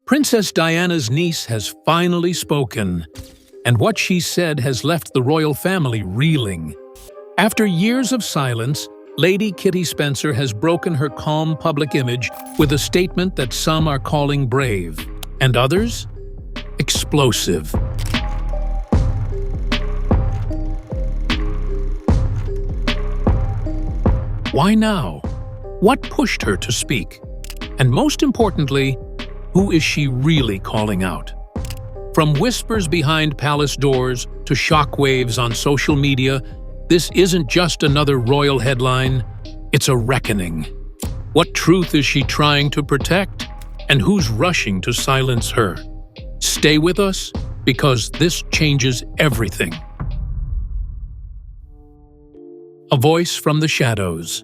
Princess Diana's niece has finally spoken, and what she said has left the royal family reeling. After years of silence, Lady Kitty Spencer has broken her calm public image with a statement that some are calling brave, and others, explosive. Why now? What pushed her to speak? And most importantly, who is she really calling out? From whispers behind palace doors to shockwaves on social media, this isn't just another royal headline, it's a reckoning. What truth is she trying to protect? And who's rushing to silence her? Stay with us, because this changes everything. A voice from the shadows.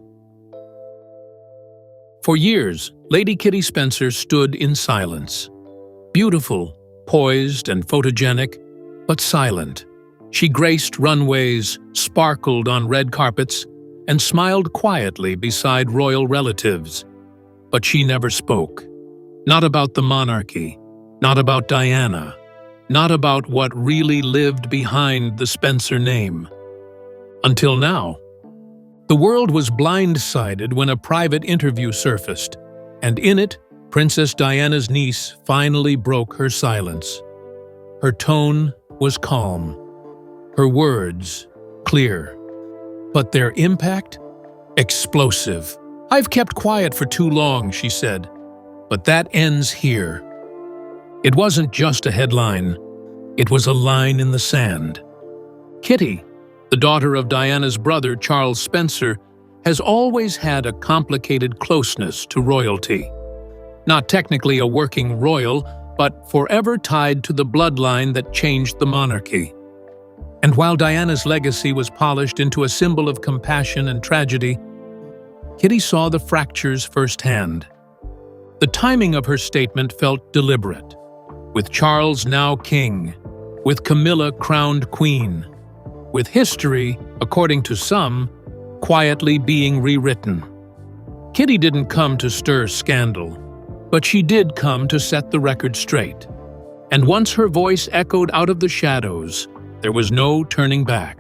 For years, Lady Kitty Spencer stood in silence. Beautiful, poised and photogenic, but silent. She graced runways, sparkled on red carpets, and smiled quietly beside royal relatives. But she never spoke. Not about the monarchy, not about Diana, not about what really lived behind the Spencer name. Until now. The world was blindsided when a private interview surfaced, and in it, Princess Diana's niece finally broke her silence. Her tone was calm, her words clear, but their impact? Explosive. "I've kept quiet for too long," she said, but that ends here. It wasn't just a headline, it was a line in the sand. Kitty, the daughter of Diana's brother Charles Spencer, has always had a complicated closeness to royalty. Not technically a working royal, but forever tied to the bloodline that changed the monarchy. And while Diana's legacy was polished into a symbol of compassion and tragedy, Kitty saw the fractures firsthand. The timing of her statement felt deliberate, with Charles now king, with Camilla crowned queen, with history, according to some, quietly being rewritten. Kitty didn't come to stir scandal, but she did come to set the record straight. And once her voice echoed out of the shadows, there was no turning back.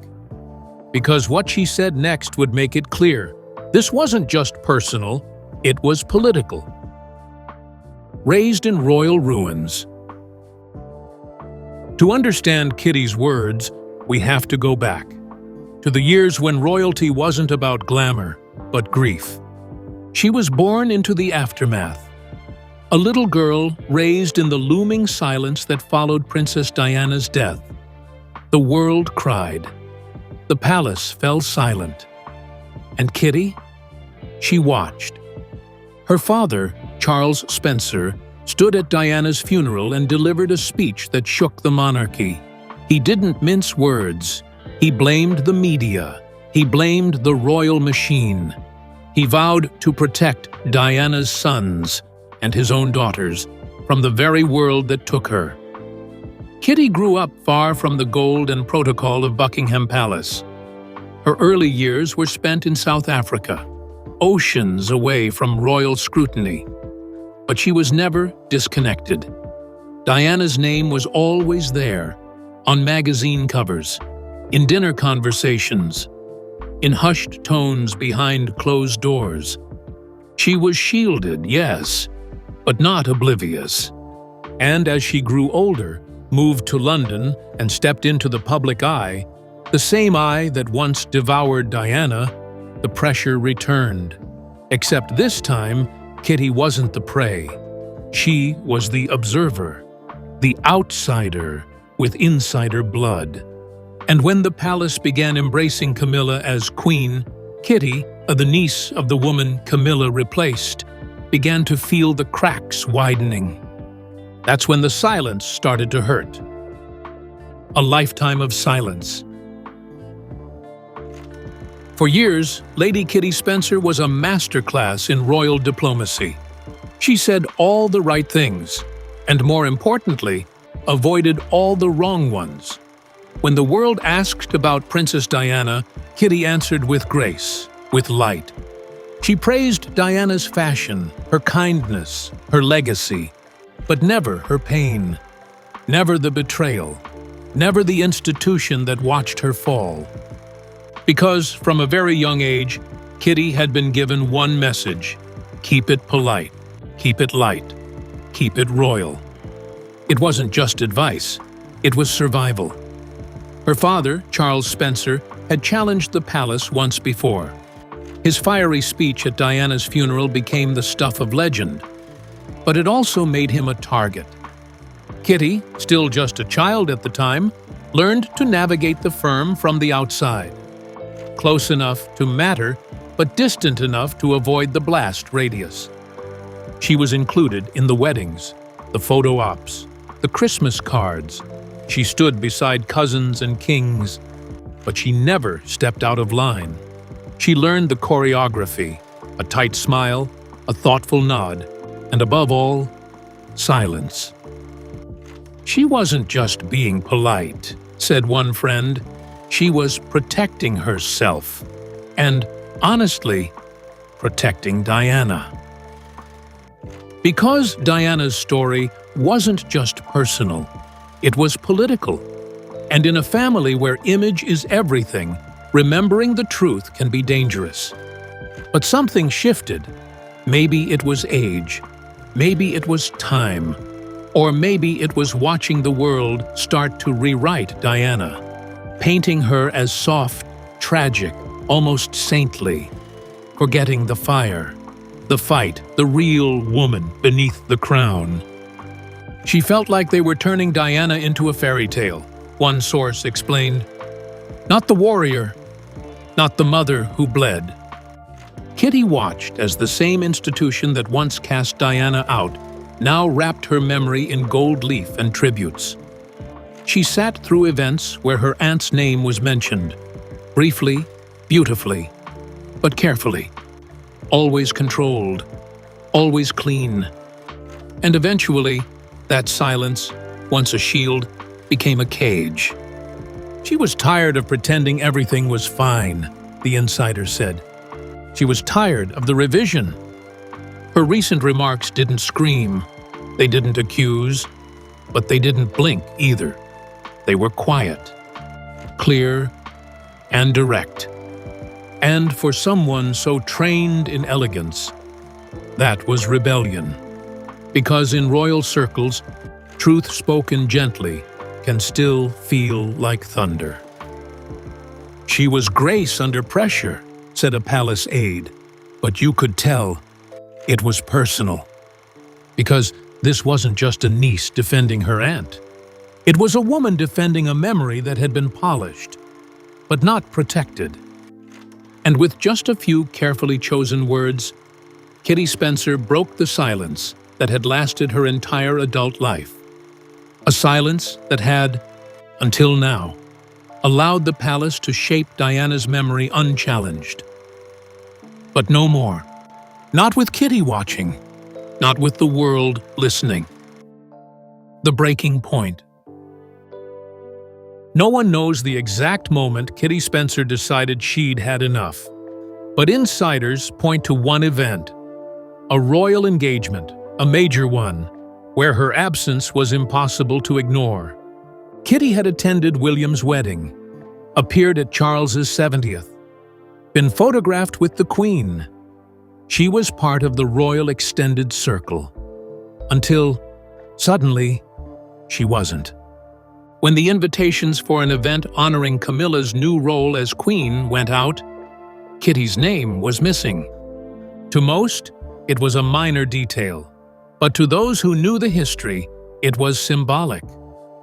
Because what she said next would make it clear, this wasn't just personal, it was political. Raised in royal ruins. To understand Kitty's words, we have to go back to the years when royalty wasn't about glamour, but grief. She was born into the aftermath. A little girl raised in the looming silence that followed Princess Diana's death. The world cried. The palace fell silent. And Kitty? She watched. Her father, Charles Spencer, stood at Diana's funeral and delivered a speech that shook the monarchy. He didn't mince words. He blamed the media. He blamed the royal machine. He vowed to protect Diana's sons and his own daughters from the very world that took her. Kitty grew up far from the gold and protocol of Buckingham Palace. Her early years were spent in South Africa, oceans away from royal scrutiny. But she was never disconnected. Diana's name was always there, on magazine covers, in dinner conversations, in hushed tones behind closed doors. She was shielded, yes, but not oblivious. And as she grew older, moved to London and stepped into the public eye, the same eye that once devoured Diana, the pressure returned. Except this time, Kitty wasn't the prey. She was the observer, the outsider with insider blood. And when the palace began embracing Camilla as queen, Kitty, the niece of the woman Camilla replaced, began to feel the cracks widening. That's when the silence started to hurt. A lifetime of silence. For years, Lady Kitty Spencer was a masterclass in royal diplomacy. She said all the right things, and more importantly, avoided all the wrong ones. When the world asked about Princess Diana, Kitty answered with grace, with light. She praised Diana's fashion, her kindness, her legacy. but never her pain, never the betrayal, never the institution that watched her fall. Because from a very young age, Kitty had been given one message: keep it polite, keep it light, keep it royal. It wasn't just advice, it was survival. Her father, Charles Spencer, had challenged the palace once before. His fiery speech at Diana's funeral became the stuff of legend, but it also made him a target. Kitty, still just a child at the time, learned to navigate the firm from the outside. Close enough to matter, but distant enough to avoid the blast radius. She was included in the weddings, the photo ops, the Christmas cards. She stood beside cousins and kings, but she never stepped out of line. She learned the choreography, a tight smile, a thoughtful nod, and above all, silence. She wasn't just being polite, said one friend. She was protecting herself, and, honestly, protecting Diana. Because Diana's story wasn't just personal, it was political. And in a family where image is everything, remembering the truth can be dangerous. But something shifted. Maybe it was age, maybe it was time, or maybe it was watching the world start to rewrite Diana, painting her as soft, tragic, almost saintly, forgetting the fire, the fight, the real woman beneath the crown. She felt like they were turning Diana into a fairy tale, one source explained. Not the warrior, not the mother who bled. Kitty watched as the same institution that once cast Diana out now wrapped her memory in gold leaf and tributes. She sat through events where her aunt's name was mentioned, briefly, beautifully, but carefully, always controlled, always clean. And eventually, that silence, once a shield, became a cage. She was tired of pretending everything was fine, the insider said. She was tired of the revision. Her recent remarks didn't scream, they didn't accuse, but they didn't blink either. They were quiet, clear, and direct. And for someone so trained in elegance, that was rebellion. Because in royal circles, truth spoken gently can still feel like thunder. She was grace under pressure, said a palace aide, but you could tell it was personal. Because this wasn't just a niece defending her aunt. It was a woman defending a memory that had been polished, but not protected. And with just a few carefully chosen words, Kitty Spencer broke the silence that had lasted her entire adult life. A silence that had, until now, allowed the palace to shape Diana's memory unchallenged. But no more. Not with Kitty watching. Not with the world listening. The breaking point. No one knows the exact moment Kitty Spencer decided she'd had enough. But insiders point to one event. A royal engagement, a major one, where her absence was impossible to ignore. Kitty had attended William's wedding, appeared at Charles's 70th, been photographed with the Queen. She was part of the royal extended circle. Until, suddenly, she wasn't. When the invitations for an event honoring Camilla's new role as Queen went out, Kitty's name was missing. To most, it was a minor detail. But to those who knew the history, it was symbolic.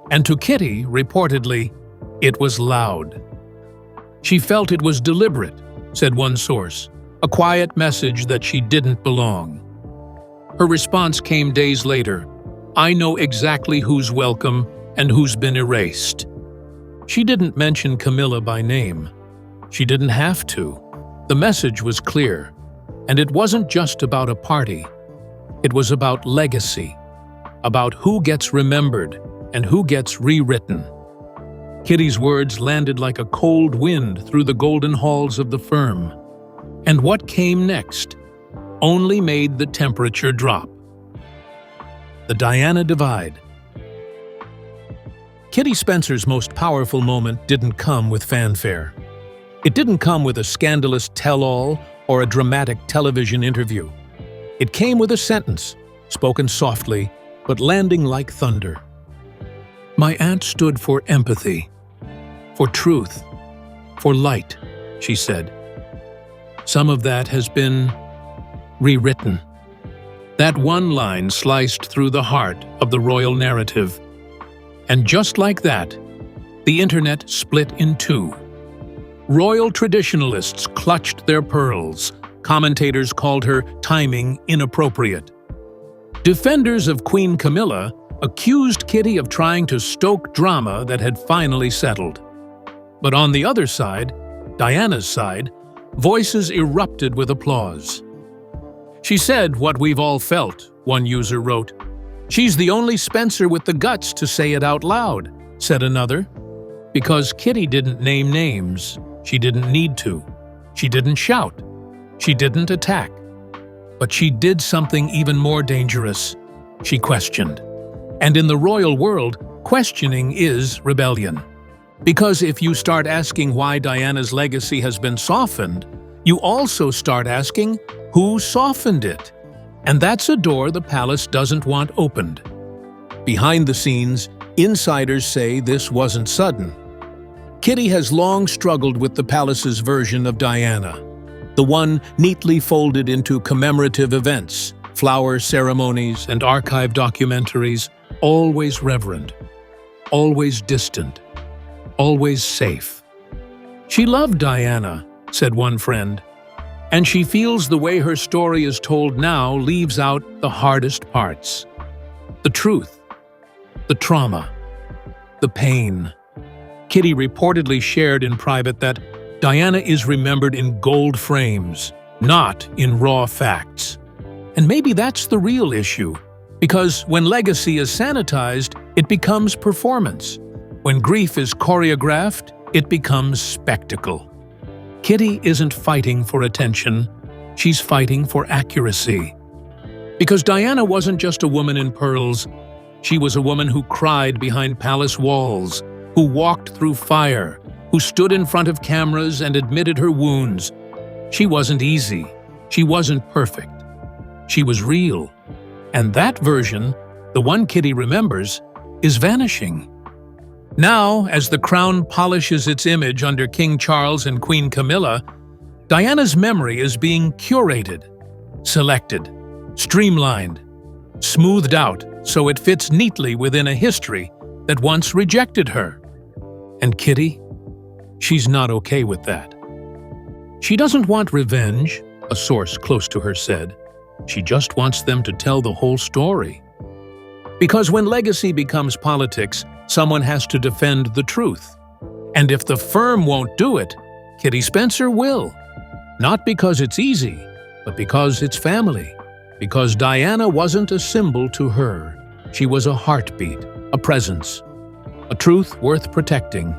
And to Kitty, reportedly, it was loud. She felt it was deliberate, said one source, a quiet message that she didn't belong. Her response came days later. I know exactly who's welcome and who's been erased. She didn't mention Camilla by name. She didn't have to. The message was clear, and it wasn't just about a party. It was about legacy, about who gets remembered and who gets rewritten. Kitty's words landed like a cold wind through the golden halls of the firm. And what came next only made the temperature drop. The Diana Divide. Kitty Spencer's most powerful moment didn't come with fanfare. It didn't come with a scandalous tell-all or a dramatic television interview. It came with a sentence, spoken softly, but landing like thunder. "My aunt stood for empathy, for truth, for light," she said. Some of that has been rewritten. That one line sliced through the heart of the royal narrative. And just like that, the internet split in two. Royal traditionalists clutched their pearls. Commentators called her timing inappropriate. Defenders of Queen Camilla accused Kitty of trying to stoke drama that had finally settled. But on the other side, Diana's side, voices erupted with applause. "She said what we've all felt," one user wrote. "She's the only Spencer with the guts to say it out loud," said another. Because Kitty didn't name names, she didn't need to. She didn't shout. She didn't attack. But she did something even more dangerous. She questioned. And in the royal world, questioning is rebellion. Because if you start asking why Diana's legacy has been softened, you also start asking who softened it. And that's a door the palace doesn't want opened. Behind the scenes, insiders say this wasn't sudden. Kitty has long struggled with the palace's version of Diana, the one neatly folded into commemorative events, flower ceremonies, and archive documentaries, always reverent, always distant, always safe. "She loved Diana," said one friend, "and she feels the way her story is told now leaves out the hardest parts. The truth, the trauma, the pain." Kitty reportedly shared in private that Diana is remembered in gold frames, not in raw facts. And maybe that's the real issue, because when legacy is sanitized, it becomes performance. When grief is choreographed, it becomes spectacle. Kitty isn't fighting for attention, she's fighting for accuracy. Because Diana wasn't just a woman in pearls, she was a woman who cried behind palace walls, who walked through fire, who stood in front of cameras and admitted her wounds. She wasn't easy, she wasn't perfect. She was real. And that version, the one Kitty remembers, is vanishing. Now, as the crown polishes its image under King Charles and Queen Camilla, Diana's memory is being curated, selected, streamlined, smoothed out so it fits neatly within a history that once rejected her. And Kitty? She's not okay with that. She doesn't want revenge, a source close to her said. She just wants them to tell the whole story. Because when legacy becomes politics, someone has to defend the truth. And if the firm won't do it, Kitty Spencer will. Not because it's easy, but because it's family. Because Diana wasn't a symbol to her. She was a heartbeat, a presence, a truth worth protecting.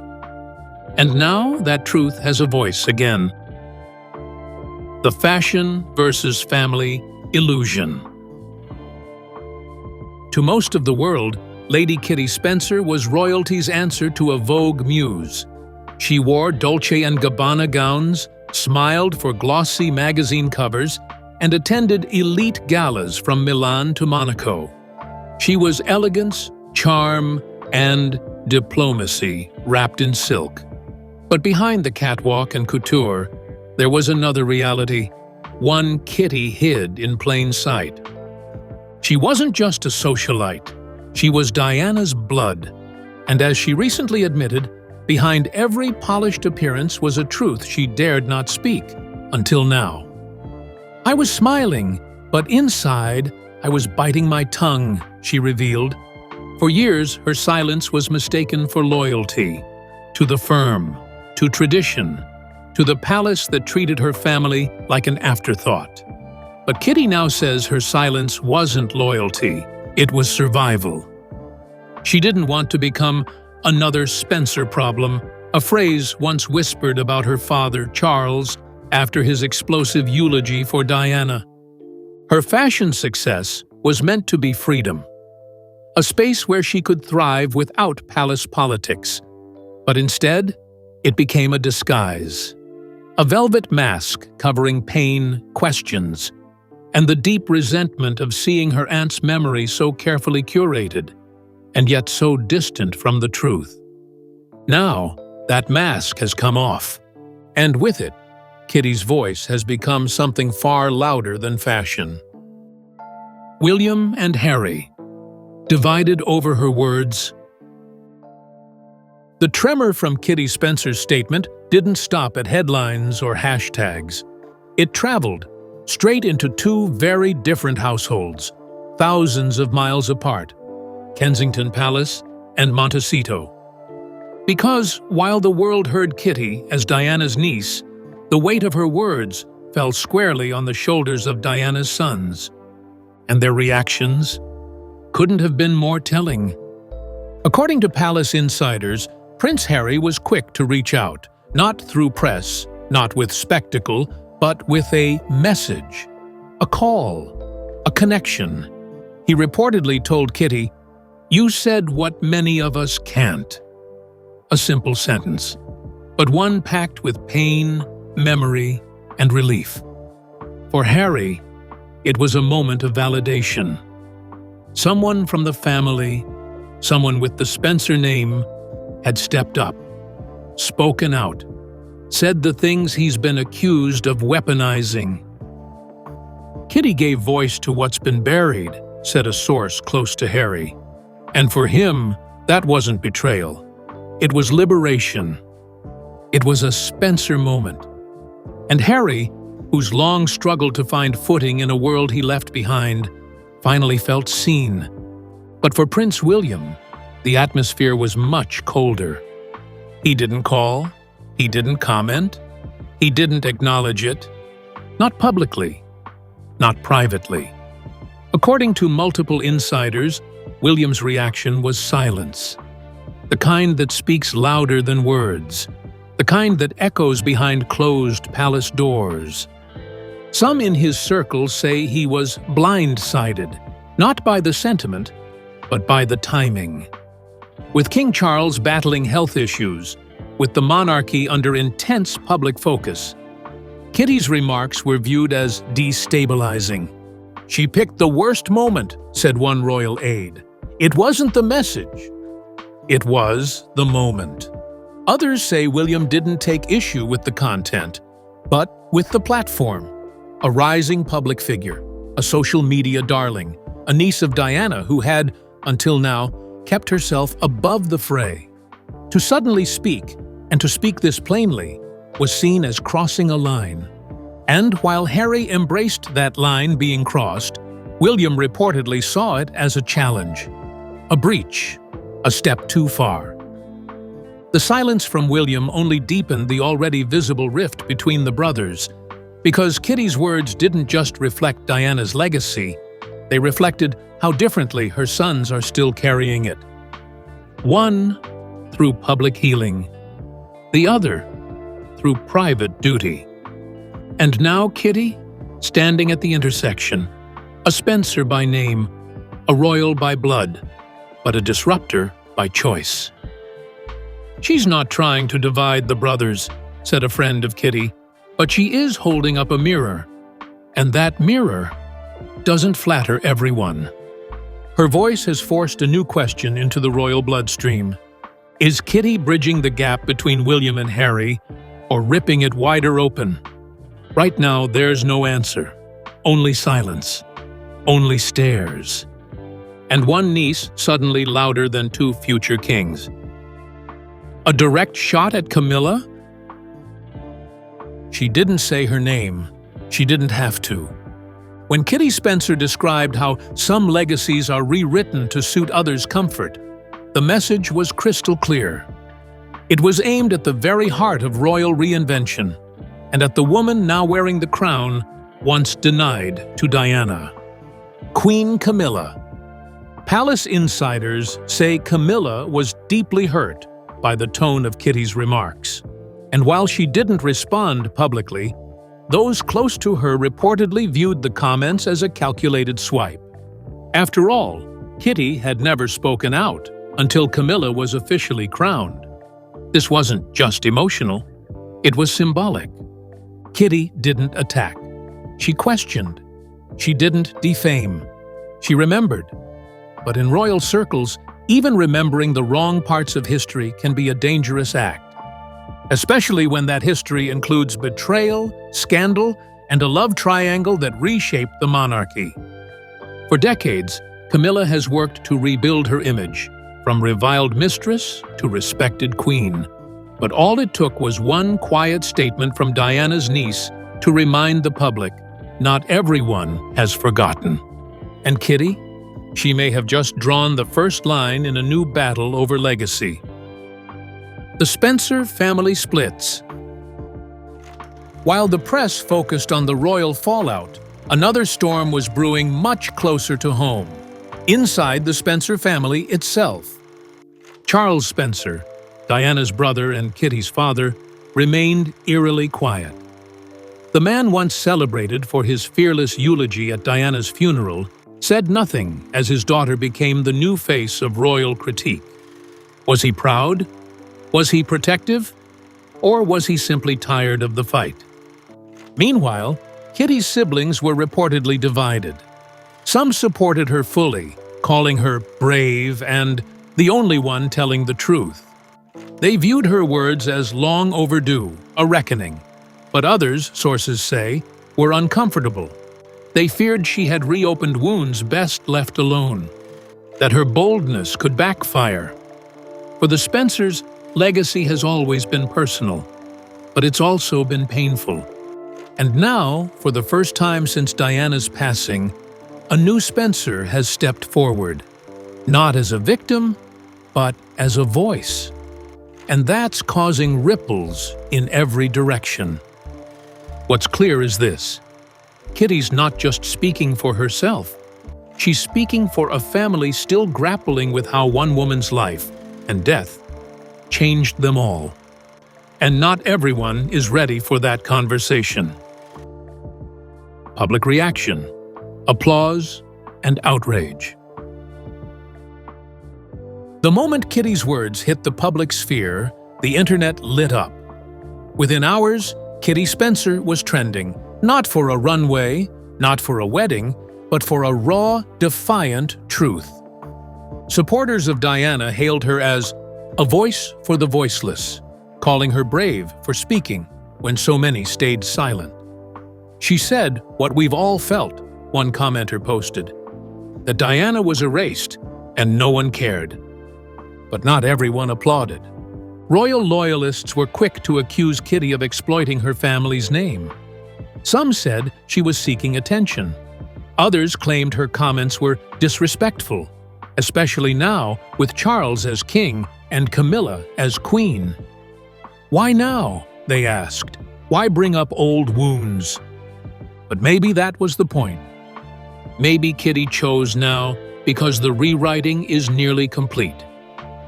And now that truth has a voice again. The fashion versus family illusion. To most of the world, Lady Kitty Spencer was royalty's answer to a Vogue muse. She wore Dolce & Gabbana gowns, smiled for glossy magazine covers, and attended elite galas from Milan to Monaco. She was elegance, charm, and diplomacy wrapped in silk. But behind the catwalk and couture, there was another reality, one Kitty hid in plain sight. She wasn't just a socialite. She was Diana's blood. And as she recently admitted, behind every polished appearance was a truth she dared not speak, until now. "I was smiling, but inside, I was biting my tongue," she revealed. For years, her silence was mistaken for loyalty, to the firm, to tradition, to the palace that treated her family like an afterthought. But Kitty now says her silence wasn't loyalty, it was survival. She didn't want to become another Spencer problem, a phrase once whispered about her father, Charles, after his explosive eulogy for Diana. Her fashion success was meant to be freedom, a space where she could thrive without palace politics. But instead, it became a disguise. A velvet mask covering pain, questions, and the deep resentment of seeing her aunt's memory so carefully curated, and yet so distant from the truth. Now, that mask has come off, and with it, Kitty's voice has become something far louder than fashion. William and Harry, divided over her words. The tremor from Kitty Spencer's statement didn't stop at headlines or hashtags. It traveled straight into two very different households, thousands of miles apart, Kensington Palace and Montecito. Because while the world heard Kitty as Diana's niece, the weight of her words fell squarely on the shoulders of Diana's sons. And their reactions couldn't have been more telling. According to palace insiders, Prince Harry was quick to reach out, not through press, not with spectacle, but with a message, a call, a connection. He reportedly told Kitty, "You said what many of us can't." A simple sentence, but one packed with pain, memory, and relief. For Harry, it was a moment of validation. Someone from the family, someone with the Spencer name, had stepped up, spoken out, said the things he's been accused of weaponizing. Kitty gave voice to what's been buried, said a source close to Harry. And for him, that wasn't betrayal. It was liberation. It was a Spencer moment. And Harry, who's long struggled to find footing in a world he left behind, finally felt seen. But for Prince William, the atmosphere was much colder. He didn't call, he didn't comment, he didn't acknowledge it. Not publicly, not privately. According to multiple insiders, William's reaction was silence. The kind that speaks louder than words. The kind that echoes behind closed palace doors. Some in his circle say he was blindsided, not by the sentiment, but by the timing. With King Charles battling health issues, with the monarchy under intense public focus, Kitty's remarks were viewed as destabilizing. "She picked the worst moment," said one royal aide. "It wasn't the message. It was the moment." Others say William didn't take issue with the content, but with the platform. A rising public figure, a social media darling, a niece of Diana who had, until now, kept herself above the fray. To suddenly speak, and to speak this plainly, was seen as crossing a line. And while Harry embraced that line being crossed, William reportedly saw it as a challenge, a breach, a step too far. The silence from William only deepened the already visible rift between the brothers, because Kitty's words didn't just reflect Diana's legacy, they reflected how differently her sons are still carrying it. One through public healing, the other through private duty. And now Kitty, standing at the intersection, a Spencer by name, a royal by blood, but a disruptor by choice. "She's not trying to divide the brothers," said a friend of Kitty, "but she is holding up a mirror, and that mirror doesn't flatter everyone." Her voice has forced a new question into the royal bloodstream. Is Kitty bridging the gap between William and Harry, or ripping it wider open? Right now, there's no answer. Only silence. Only stares. And one niece suddenly louder than two future kings. A direct shot at Camilla? She didn't say her name. She didn't have to. When Kitty Spencer described how some legacies are rewritten to suit others' comfort, the message was crystal clear. It was aimed at the very heart of royal reinvention, and at the woman now wearing the crown once denied to Diana. Queen Camilla. Palace insiders say Camilla was deeply hurt by the tone of Kitty's remarks, and while she didn't respond publicly, those close to her reportedly viewed the comments as a calculated swipe. After all, Kitty had never spoken out until Camilla was officially crowned. This wasn't just emotional, it was symbolic. Kitty didn't attack. She questioned. She didn't defame. She remembered. But in royal circles, even remembering the wrong parts of history can be a dangerous act, especially when that history includes betrayal, scandal, and a love triangle that reshaped the monarchy. For decades, Camilla has worked to rebuild her image, from reviled mistress to respected queen. But all it took was one quiet statement from Diana's niece to remind the public, not everyone has forgotten. And Kitty? She may have just drawn the first line in a new battle over legacy. The Spencer family splits. While the press focused on the royal fallout, another storm was brewing much closer to home, inside the Spencer family itself. Charles Spencer, Diana's brother and Kitty's father, remained eerily quiet. The man once celebrated for his fearless eulogy at Diana's funeral said nothing as his daughter became the new face of royal critique. Was he proud? Was he protective? Or was he simply tired of the fight? Meanwhile, Kitty's siblings were reportedly divided. Some supported her fully, calling her brave and the only one telling the truth. They viewed her words as long overdue, a reckoning. But others, sources say, were uncomfortable. They feared she had reopened wounds best left alone, that her boldness could backfire. For the Spencers, legacy has always been personal, but it's also been painful. And now, for the first time since Diana's passing, a new Spencer has stepped forward, not as a victim, but as a voice. And that's causing ripples in every direction. What's clear is this: Kitty's not just speaking for herself. She's speaking for a family still grappling with how one woman's life and death changed them all. And not everyone is ready for that conversation. Public reaction, applause, and outrage. The moment Kitty's words hit the public sphere, the internet lit up. Within hours, Kitty Spencer was trending, not for a runway, not for a wedding, but for a raw, defiant truth. Supporters of Diana hailed her as a voice for the voiceless, calling her brave for speaking when so many stayed silent. She said what we've all felt, one commenter posted, that Diana was erased and no one cared. But not everyone applauded. Royal loyalists were quick to accuse Kitty of exploiting her family's name. Some said she was seeking attention. Others claimed her comments were disrespectful, especially now with Charles as king and Camilla as queen. Why now? They asked. Why bring up old wounds? But maybe that was the point. Maybe Kitty chose now because the rewriting is nearly complete.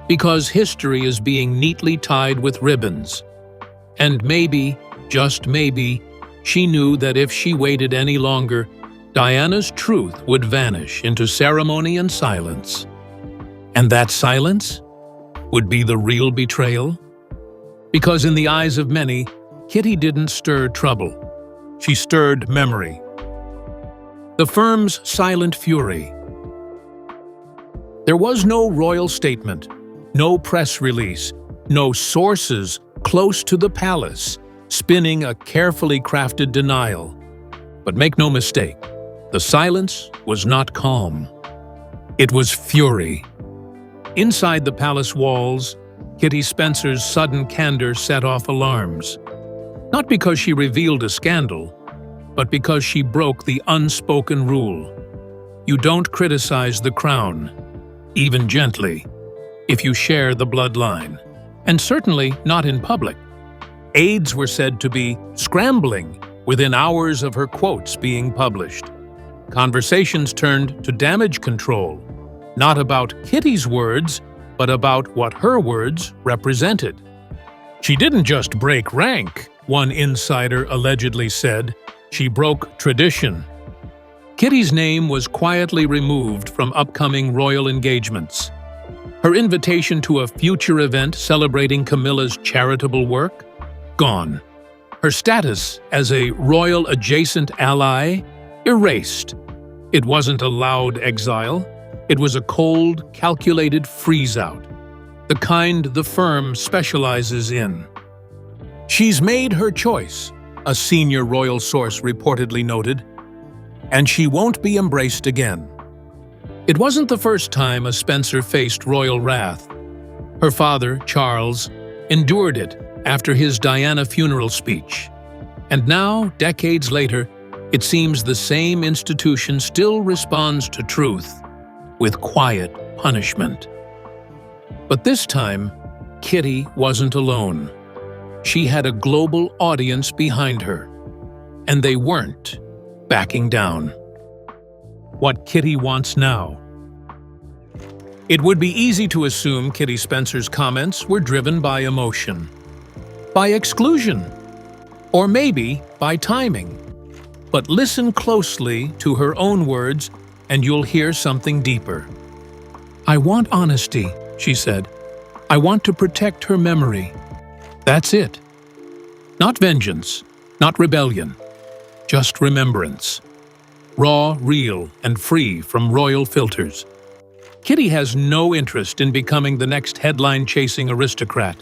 Because history is being neatly tied with ribbons. And maybe, just maybe, she knew that if she waited any longer, Diana's truth would vanish into ceremony and silence. And that silence would be the real betrayal? Because in the eyes of many, Kitty didn't stir trouble. She stirred memory. The firm's silent fury. There was no royal statement, no press release, no sources close to the palace, spinning a carefully crafted denial. But make no mistake, the silence was not calm. It was fury. Inside the palace walls, Kitty Spencer's sudden candor set off alarms. Not because she revealed a scandal, but because she broke the unspoken rule. You don't criticize the crown, even gently, if you share the bloodline, and certainly not in public. Aides were said to be scrambling within hours of her quotes being published. Conversations turned to damage control, not about Kitty's words, but about what her words represented. She didn't just break rank, one insider allegedly said. She broke tradition. Kitty's name was quietly removed from upcoming royal engagements. Her invitation to a future event celebrating Camilla's charitable work? Gone. Her status as a royal adjacent ally? Erased. It wasn't a loud exile. It was a cold, calculated freeze-out, the kind the firm specializes in. "She's made her choice," a senior royal source reportedly noted, "and she won't be embraced again." It wasn't the first time a Spencer faced royal wrath. Her father, Charles, endured it after his Diana funeral speech. And now, decades later, it seems the same institution still responds to truth with quiet punishment. But this time, Kitty wasn't alone. She had a global audience behind her, and they weren't backing down. What Kitty wants now. It would be easy to assume Kitty Spencer's comments were driven by emotion, by exclusion, or maybe by timing. But listen closely to her own words and you'll hear something deeper. "I want honesty," she said. "I want to protect her memory. That's it. Not vengeance, not rebellion, just remembrance. Raw, real, and free from royal filters." Kitty has no interest in becoming the next headline-chasing aristocrat,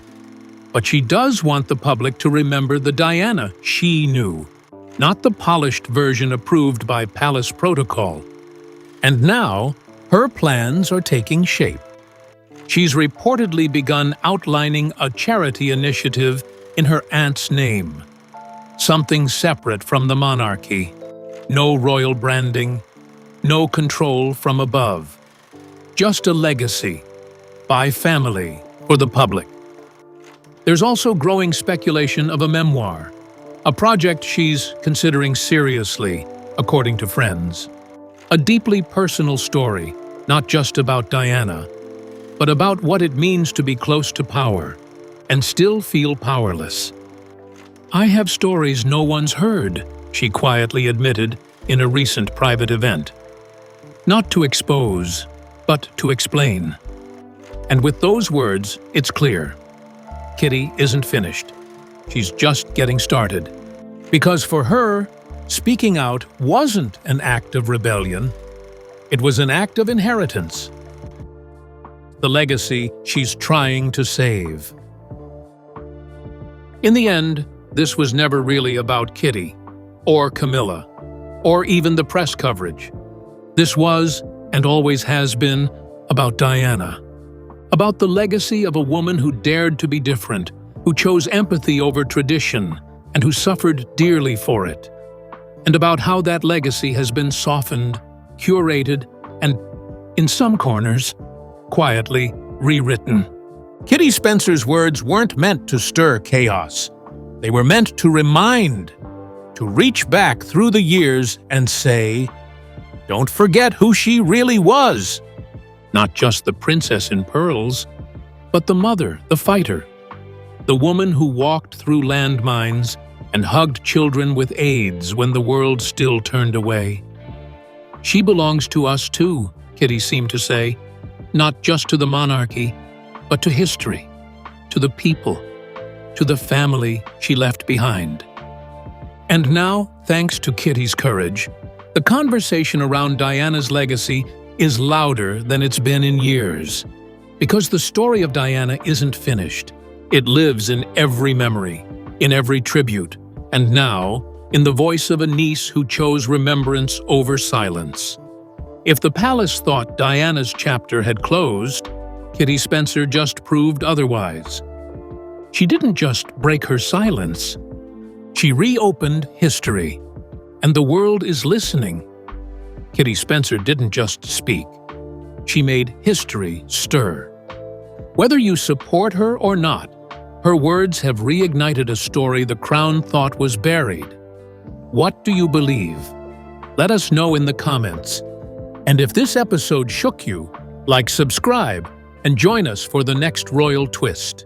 but she does want the public to remember the Diana she knew, not the polished version approved by palace protocol. And now, her plans are taking shape. She's reportedly begun outlining a charity initiative in her aunt's name. Something separate from the monarchy. No royal branding, no control from above. Just a legacy, by family, for the public. There's also growing speculation of a memoir, a project she's considering seriously, according to friends. A deeply personal story, not just about Diana, but about what it means to be close to power and still feel powerless. "I have stories no one's heard," she quietly admitted in a recent private event. Not to expose, but to explain. And with those words, it's clear. Kitty isn't finished. She's just getting started. Because for her, speaking out wasn't an act of rebellion. It was an act of inheritance. The legacy she's trying to save. In the end, this was never really about Kitty, or Camilla, or even the press coverage. This was, and always has been, about Diana. About the legacy of a woman who dared to be different, who chose empathy over tradition, and who suffered dearly for it. And about how that legacy has been softened, curated, and, in some corners, quietly rewritten. Kitty Spencer's words weren't meant to stir chaos. They were meant to remind, to reach back through the years and say, don't forget who she really was. Not just the princess in pearls, but the mother, the fighter, the woman who walked through landmines and hugged children with AIDS when the world still turned away. She belongs to us too, Kitty seemed to say, not just to the monarchy, but to history, to the people, to the family she left behind. And now, thanks to Kitty's courage, the conversation around Diana's legacy is louder than it's been in years. Because the story of Diana isn't finished. It lives in every memory, in every tribute, and now, in the voice of a niece who chose remembrance over silence. If the palace thought Diana's chapter had closed, Kitty Spencer just proved otherwise. She didn't just break her silence. She reopened history, and the world is listening. Kitty Spencer didn't just speak. She made history stir. Whether you support her or not, her words have reignited a story the Crown thought was buried. What do you believe? Let us know in the comments. And if this episode shook you, like, subscribe, and join us for the next royal twist.